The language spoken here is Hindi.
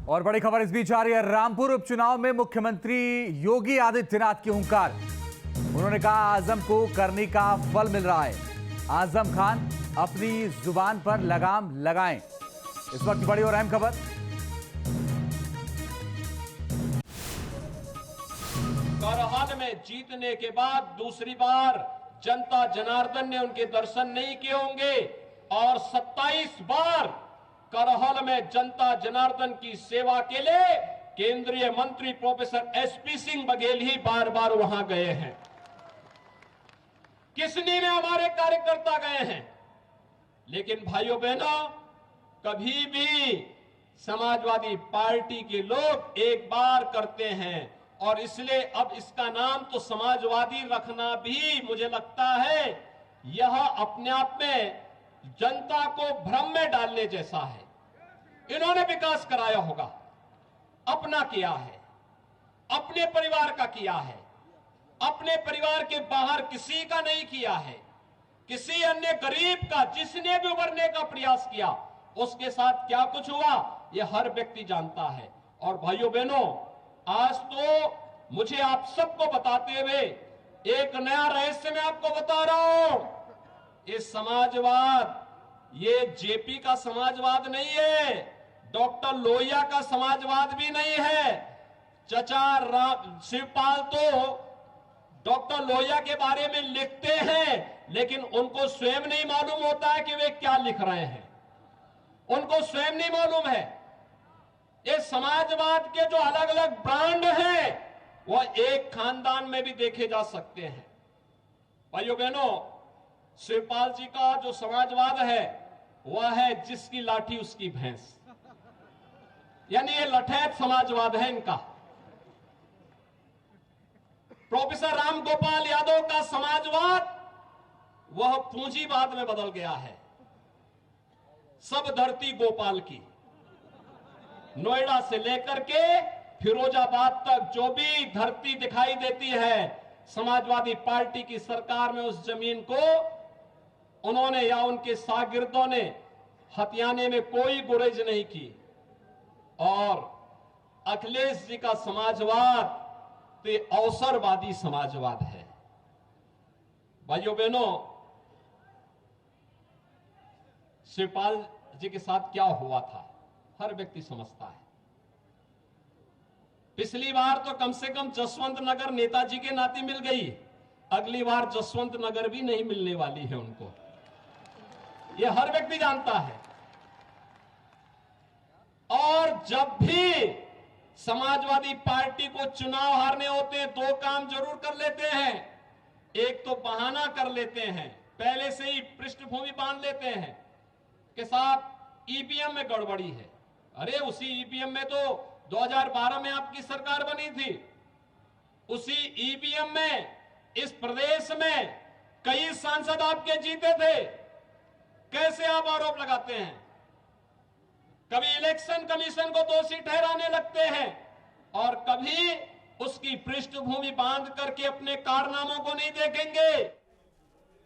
और बड़ी खबर इस बीच आ रही है। रामपुर उपचुनाव में मुख्यमंत्री योगी आदित्यनाथ की हुंकार। उन्होंने कहा आजम को करनी का फल मिल रहा है। आजम खान अपनी जुबान पर लगाम लगाएं। इस वक्त की बड़ी और अहम खबर। करहल में जीतने के बाद दूसरी बार जनता जनार्दन ने उनके दर्शन नहीं किए होंगे और 27 बार करहल में जनता जनार्दन की सेवा के लिए केंद्रीय मंत्री प्रोफेसर एसपी सिंह बघेल ही बार बार वहां गए हैं। किसनी में हमारे कार्यकर्ता गए हैं। लेकिन भाइयों बहनों, कभी भी समाजवादी पार्टी के लोग एक बार करते हैं और इसलिए अब इसका नाम तो समाजवादी रखना भी मुझे लगता है यह अपने आप में जनता को भ्रम में डालने जैसा है। इन्होंने विकास कराया होगा, अपना किया है, अपने परिवार का किया है, अपने परिवार के बाहर किसी का नहीं किया है। किसी अन्य गरीब का जिसने भी उभरने का प्रयास किया उसके साथ क्या कुछ हुआ यह हर व्यक्ति जानता है। और भाइयों बहनों, आज तो मुझे आप सबको बताते हुए एक नया रहस्य मैं आपको बता रहा हूं। ये समाजवाद ये जेपी का समाजवाद नहीं है, डॉक्टर लोहिया का समाजवाद भी नहीं है। चचा शिवपाल तो डॉक्टर लोहिया के बारे में लिखते हैं लेकिन उनको स्वयं नहीं मालूम होता है कि वे क्या लिख रहे हैं। उनको स्वयं नहीं मालूम है। ये समाजवाद के जो अलग अलग ब्रांड हैं वह एक खानदान में भी देखे जा सकते हैं। भाइयों बहनों, शिवपाल जी का जो समाजवाद है वह है जिसकी लाठी उसकी भैंस, यानी ये लठैत समाजवाद है इनका। प्रोफेसर राम गोपाल यादव का समाजवाद वह पूंजीवाद में बदल गया है। सब धरती गोपाल की, नोएडा से लेकर के फिरोजाबाद तक जो भी धरती दिखाई देती है समाजवादी पार्टी की सरकार में उस जमीन को उन्होंने या उनके शागिर्दों ने हथियाने में कोई गुरेज नहीं की। और अखिलेश जी का समाजवाद तो अवसरवादी समाजवाद है। भाइयों बहनों, शिवपाल जी के साथ क्या हुआ था हर व्यक्ति समझता है। पिछली बार तो कम से कम जसवंत नगर नेताजी के नाते मिल गई, अगली बार जसवंत नगर भी नहीं मिलने वाली है उनको, यह हर व्यक्ति जानता है। और जब भी समाजवादी पार्टी को चुनाव हारने होते हैं दो काम जरूर कर लेते हैं। एक तो बहाना कर लेते हैं, पहले से ही पृष्ठभूमि बांध लेते हैं के साथ ईवीएम में गड़बड़ी है। अरे उसी ईवीएम में तो 2012 में आपकी सरकार बनी थी। उसी ईवीएम में इस प्रदेश में कई सांसद आपके जीते थे। कैसे आप आरोप लगाते हैं? कभी इलेक्शन कमीशन को दोषी ठहराने लगते हैं और कभी उसकी पृष्ठभूमि बांध करके अपने कारनामों को नहीं देखेंगे।